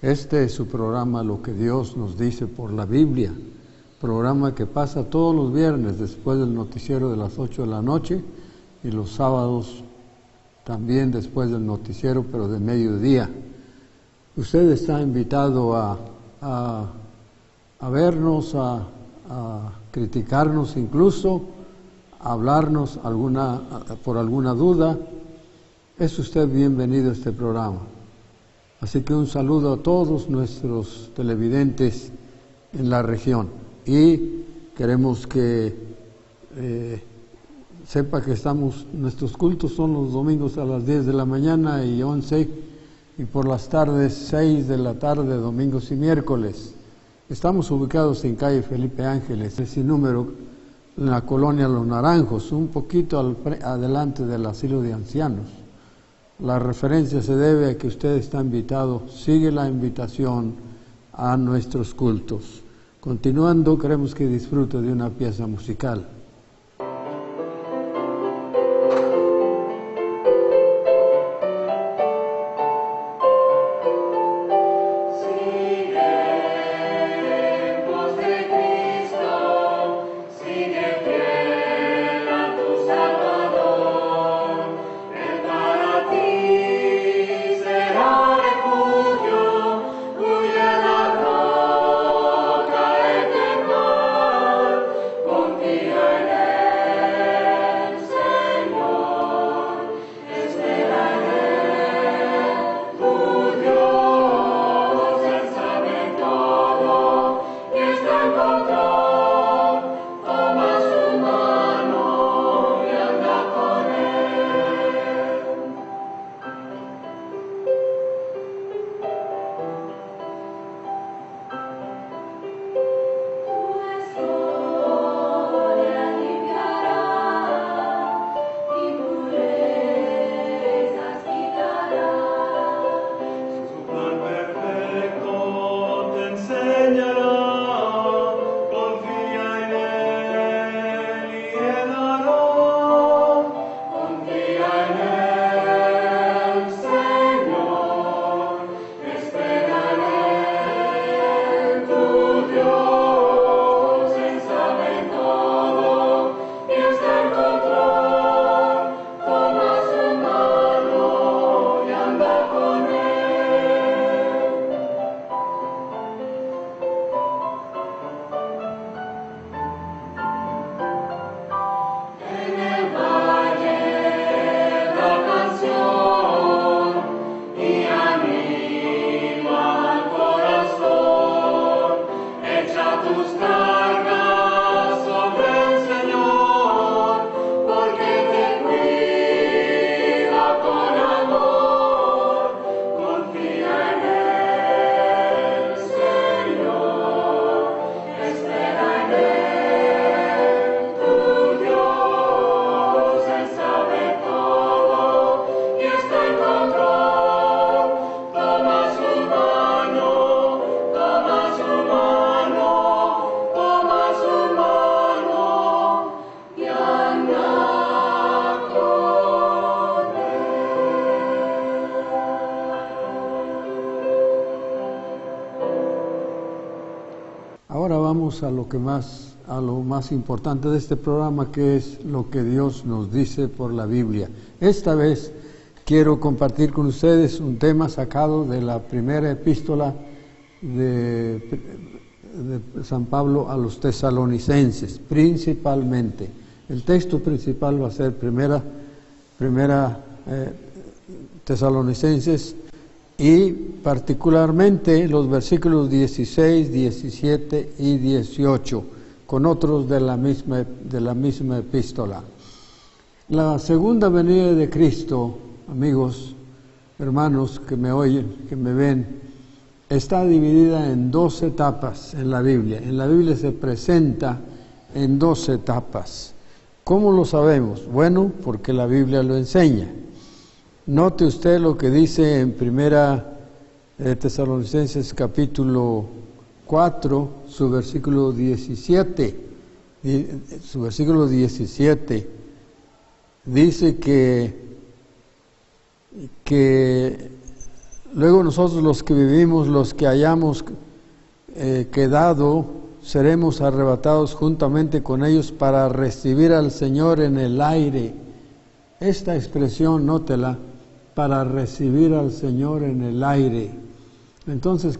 Este es su programa Lo que Dios nos dice por la Biblia, programa que pasa todos los viernes después del noticiero de las 8 de la noche y los sábados también después del noticiero, pero de mediodía. Usted está invitado a vernos, a criticarnos incluso, a hablarnos por alguna duda. Es usted bienvenido a este programa. Así que un saludo a todos nuestros televidentes en la región. Y queremos que sepa que nuestros cultos son los domingos a las 10 de la mañana y 11, y por las tardes 6 de la tarde, domingos y miércoles. Estamos ubicados en calle Felipe Ángeles, sin número, en la colonia Los Naranjos, un poquito adelante del asilo de ancianos. La referencia se debe a que usted está invitado, sigue la invitación a nuestros cultos. Continuando, queremos que disfrute de una pieza musical. Ahora vamos a lo más importante de este programa, que es lo que Dios nos dice por la Biblia. Esta vez quiero compartir con ustedes un tema sacado de la primera epístola de San Pablo a los tesalonicenses, principalmente. El texto principal va a ser primera Tesalonicenses, y particularmente los versículos 16, 17 y 18, con otros de la misma epístola. La segunda venida de Cristo, amigos, hermanos que me oyen, que me ven, está dividida en 2 etapas en la Biblia. En la Biblia se presenta en 2 etapas. ¿Cómo lo sabemos? Bueno, porque la Biblia lo enseña. Note usted lo que dice en primera Tesalonicenses capítulo 4, su versículo 17. Su versículo 17 dice que luego nosotros los que vivimos, los que hayamos quedado, seremos arrebatados juntamente con ellos para recibir al Señor en el aire. Esta expresión, nótela, para recibir al Señor en el aire. Entonces,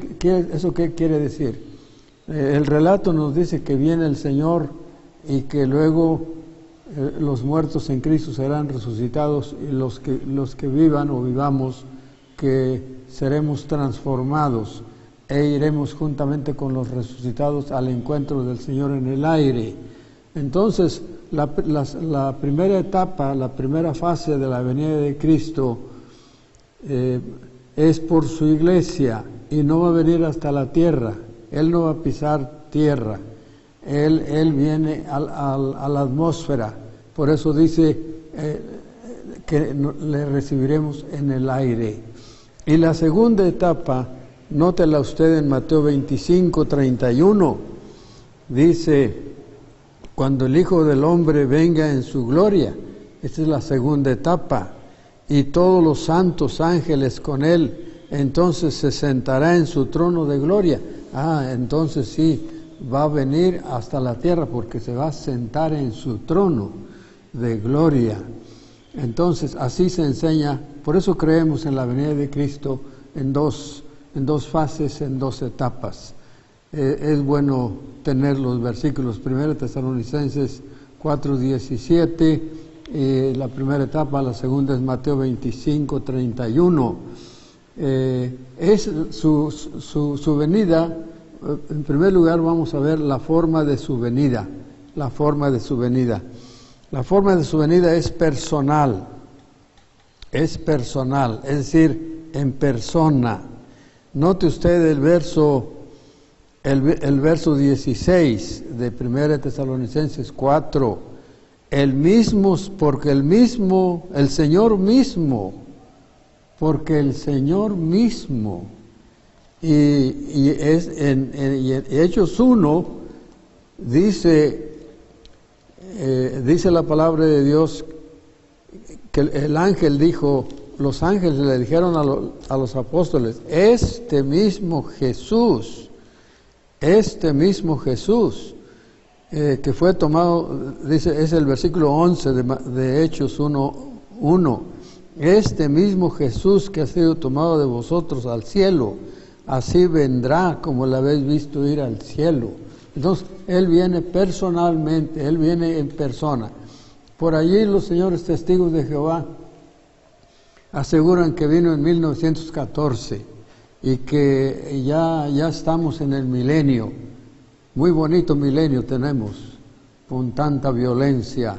¿eso qué quiere decir? El relato nos dice que viene el Señor y que luego los muertos en Cristo serán resucitados y los que vivan o vivamos, que seremos transformados e iremos juntamente con los resucitados al encuentro del Señor en el aire. Entonces, la primera etapa, la primera fase de la venida de Cristo es por su iglesia y no va a venir hasta la tierra. Él no va a pisar tierra. Él viene a la atmósfera. Por eso dice que le recibiremos en el aire. Y la segunda etapa, nótela usted en Mateo 25, 31, dice, cuando el Hijo del Hombre venga en su gloria. Esta es la segunda etapa. Y todos los santos ángeles con él, entonces se sentará en su trono de gloria. Entonces sí, va a venir hasta la tierra porque se va a sentar en su trono de gloria. Entonces así se enseña, por eso creemos en la venida de Cristo en dos fases, en dos etapas. Es bueno tener los versículos 1 Tesalonicenses 4:17, la primera etapa, la segunda es Mateo 25:31. Es su venida. En primer lugar vamos a ver la forma de su venida. La forma de su venida. La forma de su venida es personal. Es personal, es decir, en persona. Note usted el verso 16 de 1 Tesalonicenses 4. El Señor mismo, porque el Señor mismo. Y es en Hechos 1 dice la palabra de Dios que el ángel dijo, los ángeles le dijeron a los apóstoles, este mismo Jesús, que fue tomado, dice, es el versículo 11 de Hechos 1:1, este mismo Jesús que ha sido tomado de vosotros al cielo, así vendrá como la habéis visto ir al cielo. Entonces, Él viene personalmente, Él viene en persona. Por allí los señores testigos de Jehová aseguran que vino en 1914 y que ya estamos en el milenio. Muy bonito milenio tenemos, con tanta violencia.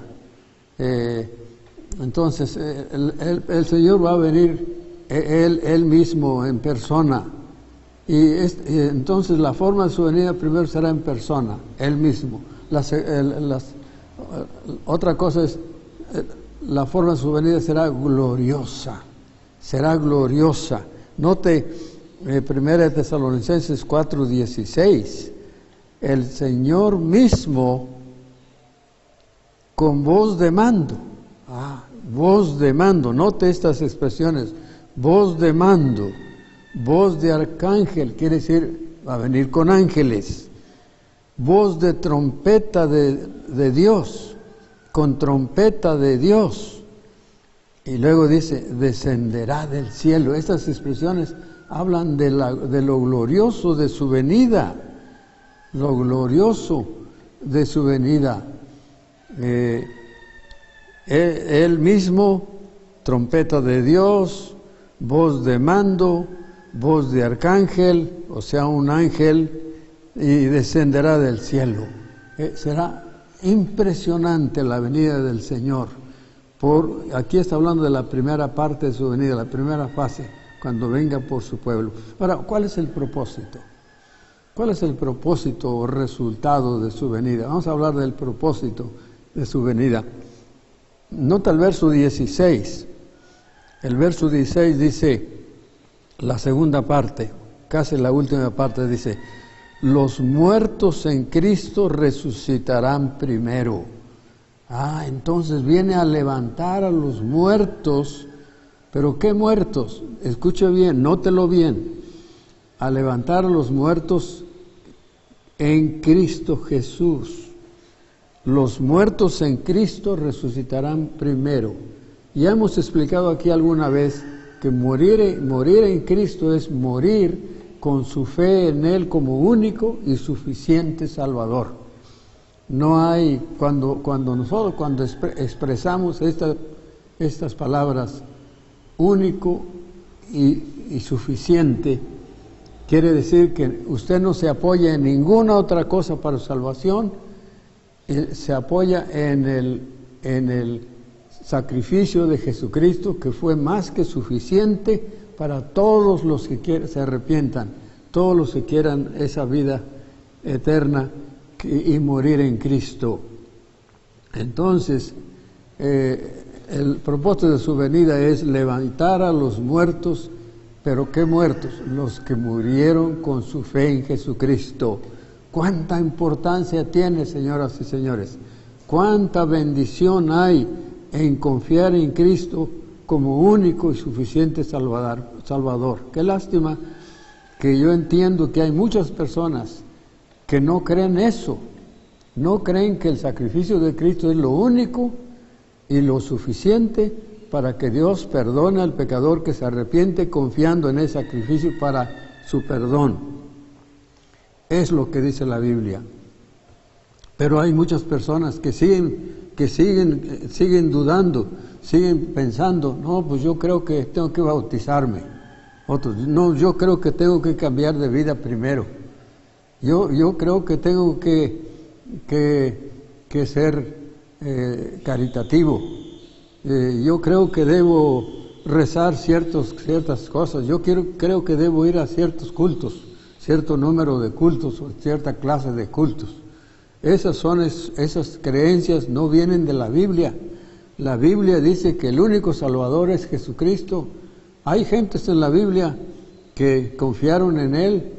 Entonces, el Señor va a venir Él mismo en persona. Y entonces la forma de su venida primero será en persona, Él mismo. Otra cosa es, la forma de su venida será gloriosa. Note 1 Tesalonicenses 4:16, el Señor mismo con voz de mando. Voz de mando, note estas expresiones, voz de mando. Voz de arcángel, quiere decir, va a venir con ángeles. Voz de trompeta de Dios, con trompeta de Dios. Y luego dice, descenderá del cielo. Estas expresiones hablan de lo glorioso de su venida. Lo glorioso de su venida. Él mismo, trompeta de Dios, voz de mando, voz de arcángel, o sea, un ángel, y descenderá del cielo. Será impresionante la venida del Señor. Aquí está hablando de la primera parte de su venida, la primera fase, cuando venga por su pueblo. Ahora, ¿cuál es el propósito? ¿Cuál es el propósito o resultado de su venida? Vamos a hablar del propósito de su venida. Nota el verso 16. El verso 16 dice, la segunda parte, casi la última parte, dice, los muertos en Cristo resucitarán primero. Entonces viene a levantar a los muertos Pero ¿qué muertos? Escuche bien, nótelo bien. A levantar a los muertos en Cristo Jesús. Los muertos en Cristo resucitarán primero. Ya hemos explicado aquí alguna vez que morir en Cristo es morir con su fe en Él como único y suficiente Salvador. No hay, cuando expresamos estas palabras, único y suficiente, quiere decir que usted no se apoya en ninguna otra cosa para su salvación, se apoya en el sacrificio de Jesucristo, que fue más que suficiente para todos los que se arrepientan, todos los que quieran esa vida eterna y morir en Cristo. Entonces, el propósito de su venida es levantar a los muertos. ¿Pero qué muertos? Los que murieron con su fe en Jesucristo. ¿Cuánta importancia tiene, señoras y señores? ¿Cuánta bendición hay en confiar en Cristo como único y suficiente Salvador? Qué lástima que yo entiendo que hay muchas personas que no creen eso. No creen que el sacrificio de Cristo es lo único y lo suficiente para que Dios perdone al pecador que se arrepiente confiando en ese sacrificio para su perdón. Es lo que dice la Biblia. Pero hay muchas personas que siguen dudando, siguen pensando, no, pues yo creo que tengo que bautizarme. Otros, no, yo creo que tengo que cambiar de vida primero. Yo creo que tengo que ser caritativo. Yo creo que debo rezar ciertas cosas. Yo creo que debo ir a ciertos cultos, cierto número de cultos o cierta clase de cultos. Esas creencias no vienen de la Biblia. La Biblia dice que el único Salvador es Jesucristo. Hay gentes en la Biblia que confiaron en Él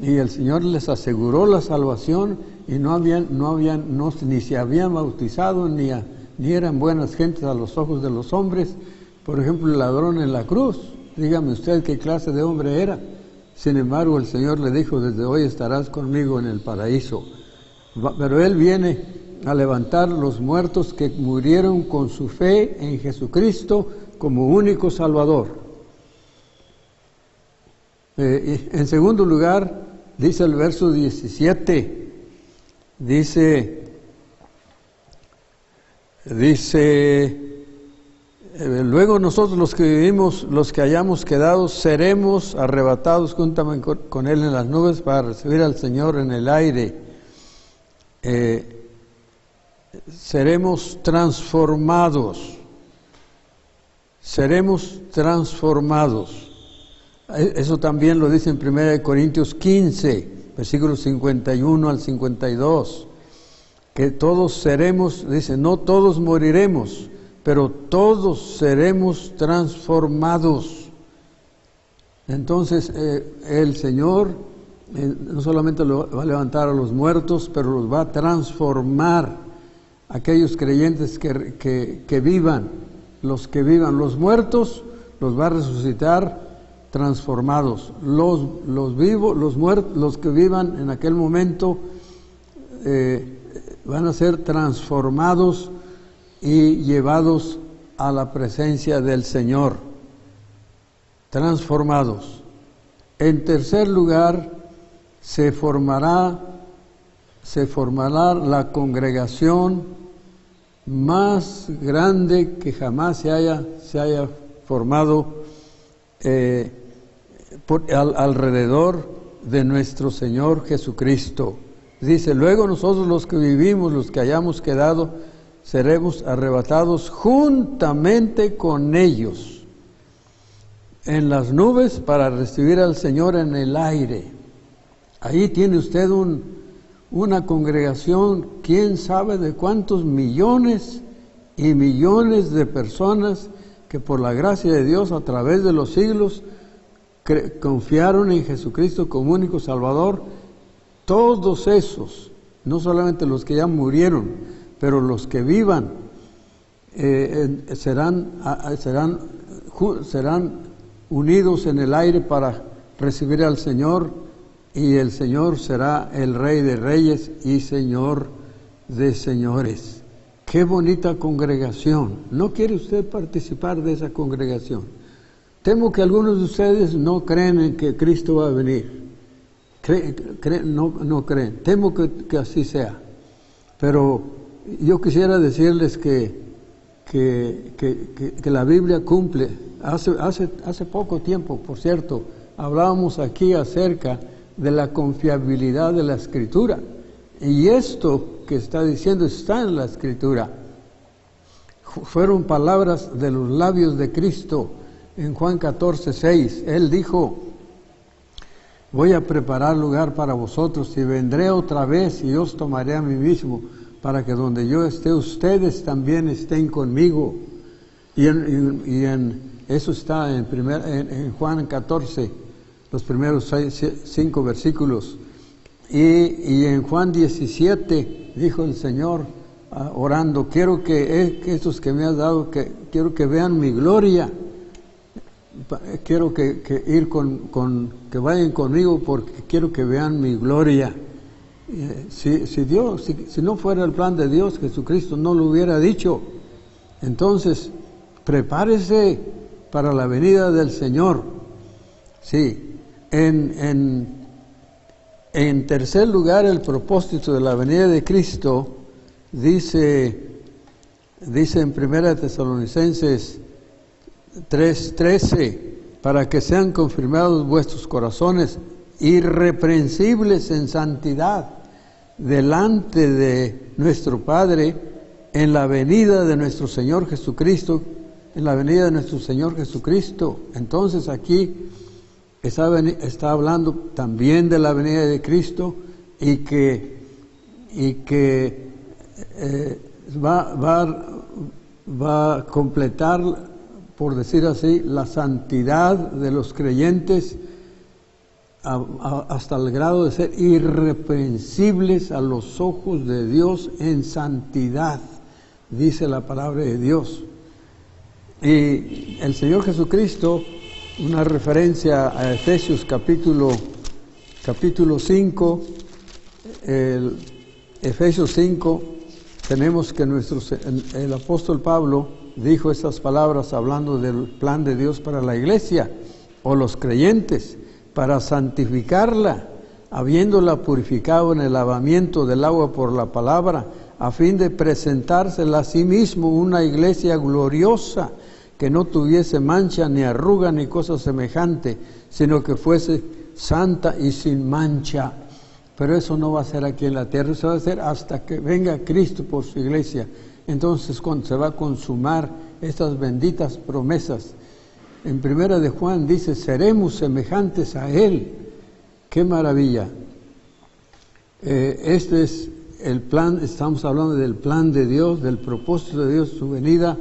y el Señor les aseguró la salvación y ni se habían bautizado ni eran buenas gentes a los ojos de los hombres. Por ejemplo, el ladrón en la cruz, dígame usted qué clase de hombre era. Sin embargo, el Señor le dijo, desde hoy estarás conmigo en el paraíso. Pero Él viene a levantar los muertos que murieron con su fe en Jesucristo como único Salvador. En segundo lugar, dice el verso 17, dice, luego nosotros los que vivimos, los que hayamos quedado, seremos arrebatados juntamente con Él en las nubes para recibir al Señor en el aire. Seremos transformados. Eso también lo dice en 1 Corintios 15, versículos 51 al 52. Que todos seremos, dice, no todos moriremos, pero todos seremos transformados. Entonces, el Señor no solamente va a levantar a los muertos, pero los va a transformar. Aquellos creyentes que vivan, los muertos, los va a resucitar transformados. Los vivos, los que vivan en aquel momento, van a ser transformados y llevados a la presencia del Señor. Transformados. En tercer lugar, se formará la congregación más grande que jamás se haya formado alrededor de nuestro Señor Jesucristo. Dice, luego nosotros los que vivimos, los que hayamos quedado, seremos arrebatados juntamente con ellos en las nubes para recibir al Señor en el aire. Ahí tiene usted una congregación, quién sabe de cuántos millones y millones de personas que por la gracia de Dios a través de los siglos confiaron en Jesucristo como único Salvador. Todos esos, no solamente los que ya murieron, pero los que vivan, serán serán unidos en el aire para recibir al Señor, y el Señor será el Rey de Reyes y Señor de Señores. ¡Qué bonita congregación! ¿No quiere usted participar de esa congregación? Temo que algunos de ustedes no creen en que Cristo va a venir. No creen. Temo que así sea. Pero yo quisiera decirles que la Biblia cumple. Hace poco tiempo, por cierto, hablábamos aquí acerca de la confiabilidad de la Escritura. Y esto que está diciendo está en la Escritura. Fueron palabras de los labios de Cristo en Juan 14:6. Él dijo: voy a preparar lugar para vosotros y vendré otra vez y os tomaré a mí mismo, para que donde yo esté, ustedes también estén conmigo. Y eso está en Juan 14, los primeros 5 versículos. Y en Juan 17 dijo el Señor, orando: quiero que estos que me has dado, quiero que vean mi gloria. Quiero que vayan conmigo, porque quiero que vean mi gloria. Si no fuera el plan de Dios, Jesucristo no lo hubiera dicho. Entonces, prepárese para la venida del Señor. Sí. En tercer lugar, el propósito de la venida de Cristo dice en 1 Tesalonicenses 3:13: para que sean confirmados vuestros corazones irreprensibles en santidad delante de nuestro Padre en la venida de nuestro Señor Jesucristo. Entonces aquí está hablando también de la venida de Cristo, y que va a completar, por decir así, la santidad de los creyentes hasta el grado de ser irreprensibles a los ojos de Dios en santidad, dice la palabra de Dios. Y el Señor Jesucristo, una referencia a Efesios capítulo 5, Efesios 5, tenemos que el apóstol Pablo dijo estas palabras hablando del plan de Dios para la iglesia o los creyentes, para santificarla, habiéndola purificado en el lavamiento del agua por la palabra, a fin de presentársela a sí mismo una iglesia gloriosa, que no tuviese mancha, ni arruga, ni cosa semejante, sino que fuese santa y sin mancha. Pero eso no va a ser aquí en la tierra, eso va a ser hasta que venga Cristo por su iglesia. Entonces, cuando se va a consumar estas benditas promesas. En 1 de Juan dice: seremos semejantes a Él. ¡Qué maravilla! Este es el plan. Estamos hablando del plan de Dios, del propósito de Dios, su venida: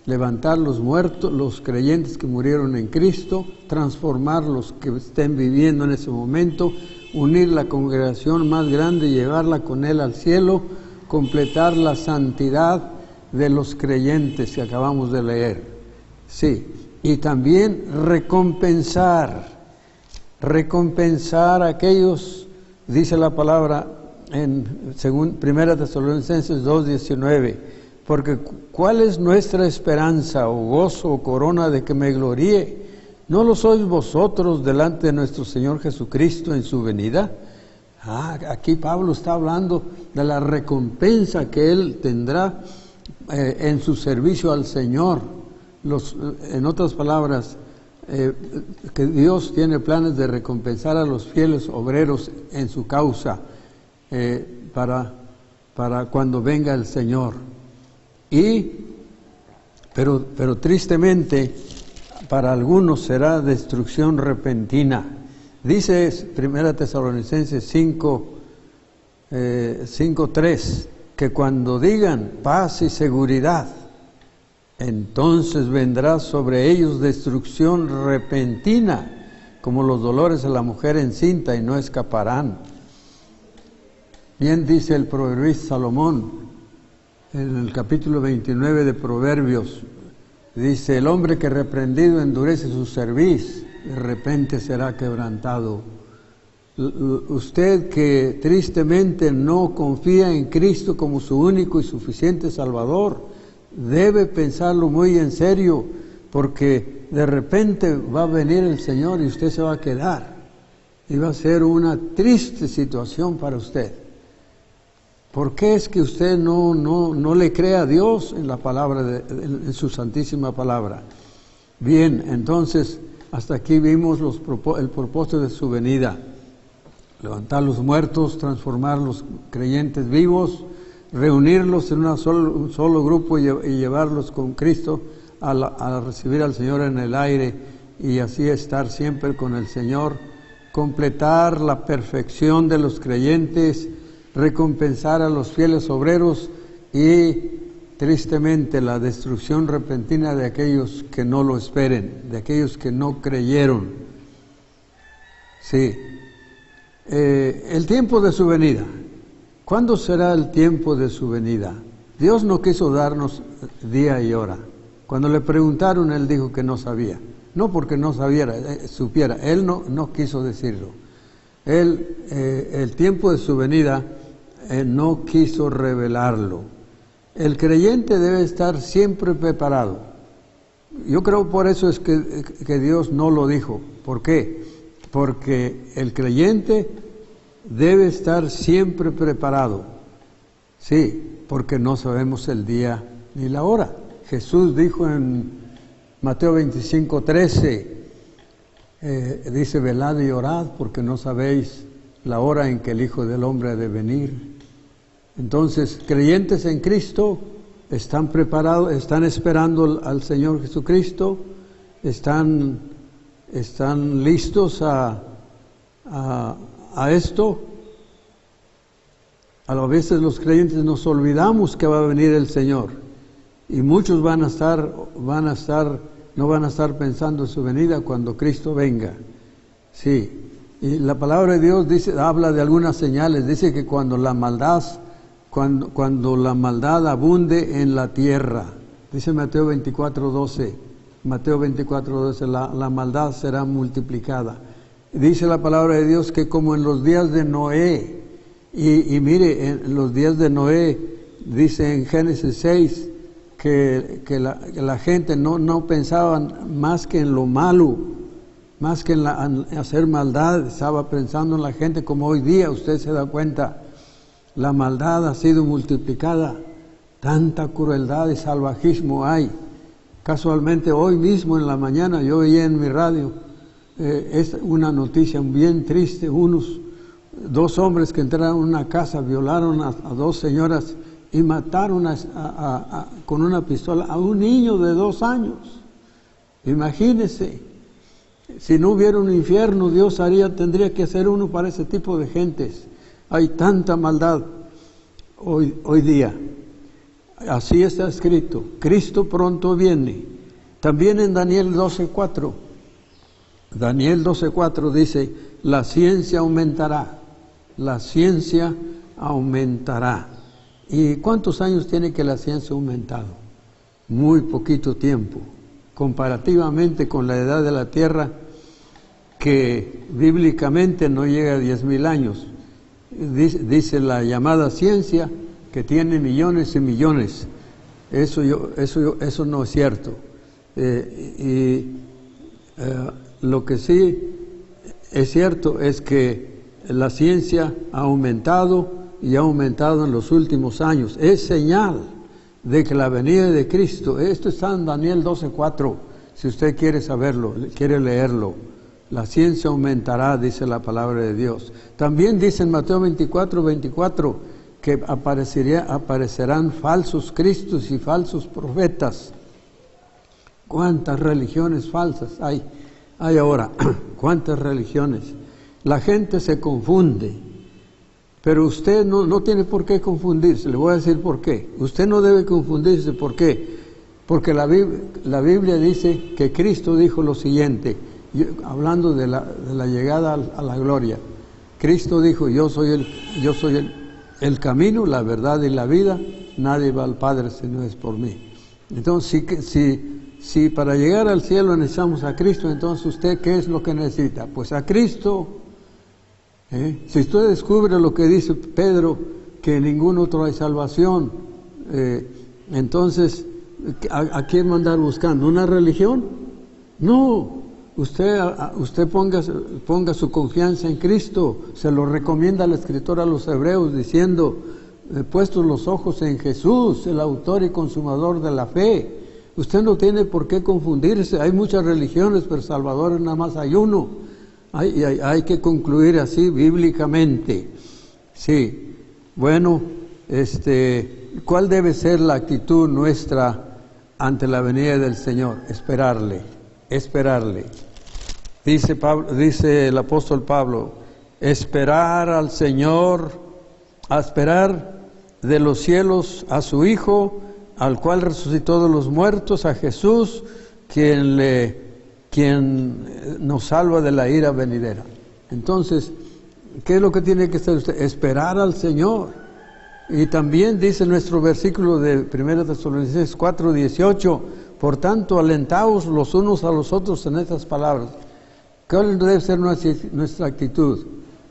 levantar los muertos, los creyentes que murieron en Cristo, transformar los que estén viviendo en ese momento, unir la congregación más grande y llevarla con Él al cielo, completar la santidad de los creyentes que acabamos de leer. Sí, y también recompensar a aquellos, dice la palabra según 1 Tesalonicenses 2:19, porque ¿cuál es nuestra esperanza o gozo o corona de que me gloríe? ¿No lo sois vosotros delante de nuestro Señor Jesucristo en su venida? Aquí Pablo está hablando de la recompensa que él tendrá en su servicio al Señor. En otras palabras, que Dios tiene planes de recompensar a los fieles obreros en su causa para cuando venga el Señor. Pero tristemente para algunos será destrucción repentina. Dice 1 Tesalonicenses 5:3 que cuando digan paz y seguridad, entonces vendrá sobre ellos destrucción repentina, como los dolores de la mujer encinta, y no escaparán. Bien dice el proverbista Salomón en el capítulo 29 de Proverbios, Dice, el hombre que reprendido endurece su cerviz, de repente será quebrantado. Usted que tristemente no confía en Cristo como su único y suficiente Salvador, debe pensarlo muy en serio, porque de repente va a venir el Señor y usted se va a quedar. Y va a ser una triste situación para usted. ¿Por qué es que usted no le cree a Dios en la palabra, en su santísima palabra? Bien, entonces, hasta aquí vimos el propósito de su venida. Levantar los muertos, transformar los creyentes vivos, reunirlos en un solo grupo y llevarlos con Cristo a recibir al Señor en el aire y así estar siempre con el Señor, completar la perfección de los creyentes, recompensar a los fieles obreros y tristemente la destrucción repentina de aquellos que no lo esperen, de aquellos que no creyeron. Sí. El tiempo de su venida. ¿Cuándo será el tiempo de su venida? Dios no quiso darnos día y hora. Cuando le preguntaron, Él dijo que no sabía. No porque no supiera. Él no quiso decirlo. El tiempo de su venida, no quiso revelarlo. El creyente debe estar siempre preparado. Yo creo por eso es que Dios no lo dijo. ¿Por qué? Porque el creyente debe estar siempre preparado. Sí, porque no sabemos el día ni la hora. Jesús dijo en Mateo 25:13, dice, velad y orad porque no sabéis la hora en que el Hijo del Hombre ha de venir. Entonces, creyentes en Cristo están preparados, están esperando al Señor Jesucristo, están listos a esto. A veces los creyentes nos olvidamos que va a venir el Señor y muchos no van a estar pensando en su venida cuando Cristo venga. Sí, y la palabra de Dios habla de algunas señales, dice que cuando la maldad abunde en la tierra, dice Mateo 24:12, la maldad será multiplicada. Dice la palabra de Dios que como en los días de Noé, y mire, en los días de Noé, dice en Génesis 6, que la gente no pensaba más que en lo malo, más que en hacer maldad, estaba pensando en la gente como hoy día, usted se da cuenta, la maldad ha sido multiplicada, tanta crueldad y salvajismo hay. Casualmente hoy mismo en la mañana yo oí en mi radio, es una noticia bien triste, dos hombres que entraron a una casa, violaron a dos señoras y mataron con una pistola a un niño de 2 años. Imagínense, si no hubiera un infierno, Dios tendría que hacer uno para ese tipo de gentes. Hay tanta maldad hoy día. Así está escrito, Cristo pronto viene. También en Daniel 12:4 dice, la ciencia aumentará. ¿Y cuántos años tiene que la ciencia ha aumentado? Muy poquito tiempo, comparativamente con la edad de la Tierra, que bíblicamente no llega a 10,000 años. Dice la llamada ciencia que tiene millones y millones. Eso no es cierto. Lo que sí es cierto es que la ciencia ha aumentado y ha aumentado en los últimos años. Es señal de que la venida de Cristo, esto está en Daniel 12:4, si usted quiere saberlo, quiere leerlo. La ciencia aumentará, dice la palabra de Dios. También dice en Mateo 24:24 que aparecerán falsos cristos y falsos profetas. ¿Cuántas religiones falsas hay ahora? ¿Cuántas religiones? La gente se confunde, pero usted no tiene por qué confundirse. Le voy a decir por qué. Usted no debe confundirse. ¿Por qué? Porque la Biblia dice que Cristo dijo lo siguiente, hablando de la llegada a la gloria. Cristo dijo, yo soy el camino, la verdad y la vida, nadie va al Padre si no es por mí. Entonces, si para llegar al cielo necesitamos a Cristo, entonces usted, ¿qué es lo que necesita? Pues a Cristo. Si usted descubre lo que dice Pedro, que en ningún otro hay salvación, entonces, ¿a quién mandar buscando? ¿Una religión? No, usted ponga su confianza en Cristo. Se lo recomienda el escritor a los hebreos diciendo, puestos los ojos en Jesús, el autor y consumador de la fe. Usted no tiene por qué confundirse. Hay muchas religiones, pero salvadores nada más hay uno. Hay que concluir así bíblicamente. Sí, bueno, ¿cuál debe ser la actitud nuestra ante la venida del Señor? Esperarle. Dice el apóstol Pablo, esperar al Señor, a esperar de los cielos a su Hijo, al cual resucitó de los muertos, a Jesús, quien nos salva de la ira venidera. Entonces, ¿qué es lo que tiene que hacer usted? Esperar al Señor. Y también dice nuestro versículo de 1 Tesalonicenses 4:18, por tanto, alentaos los unos a los otros en estas palabras. ¿Cuál debe ser nuestra actitud?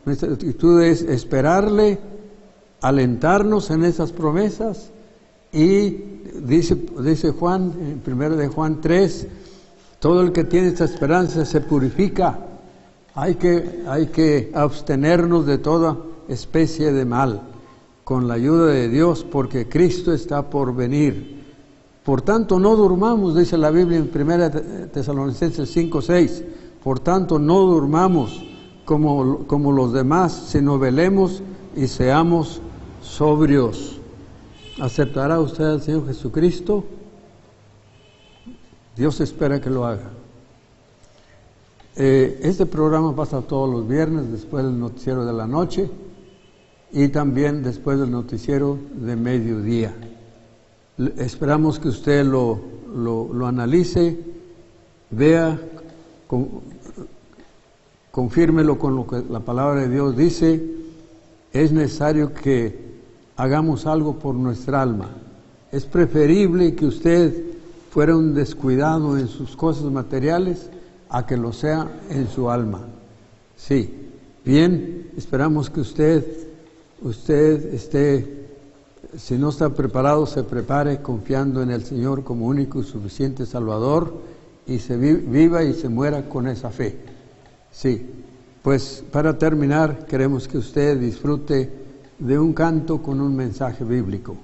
Nuestra actitud es esperarle, alentarnos en esas promesas, y dice Juan, en 1 Juan 3, todo el que tiene esta esperanza se purifica. Hay que abstenernos de toda especie de mal, con la ayuda de Dios, porque Cristo está por venir. Por tanto, no durmamos, dice la Biblia en 1 Tesalonicenses 5:6. Por tanto, no durmamos como los demás, sino velemos y seamos sobrios. ¿Aceptará usted al Señor Jesucristo? Dios espera que lo haga. Este programa pasa todos los viernes después del noticiero de la noche y también después del noticiero de mediodía. Esperamos que usted lo analice, vea, confírmelo con lo que la palabra de Dios dice. Es necesario que hagamos algo por nuestra alma. Es preferible que usted fuera un descuidado en sus cosas materiales a que lo sea en su alma. Sí, bien, esperamos que usted esté, si no está preparado, se prepare confiando en el Señor como único y suficiente Salvador, y se viva y se muera con esa fe. Sí, pues para terminar, queremos que usted disfrute de un canto con un mensaje bíblico.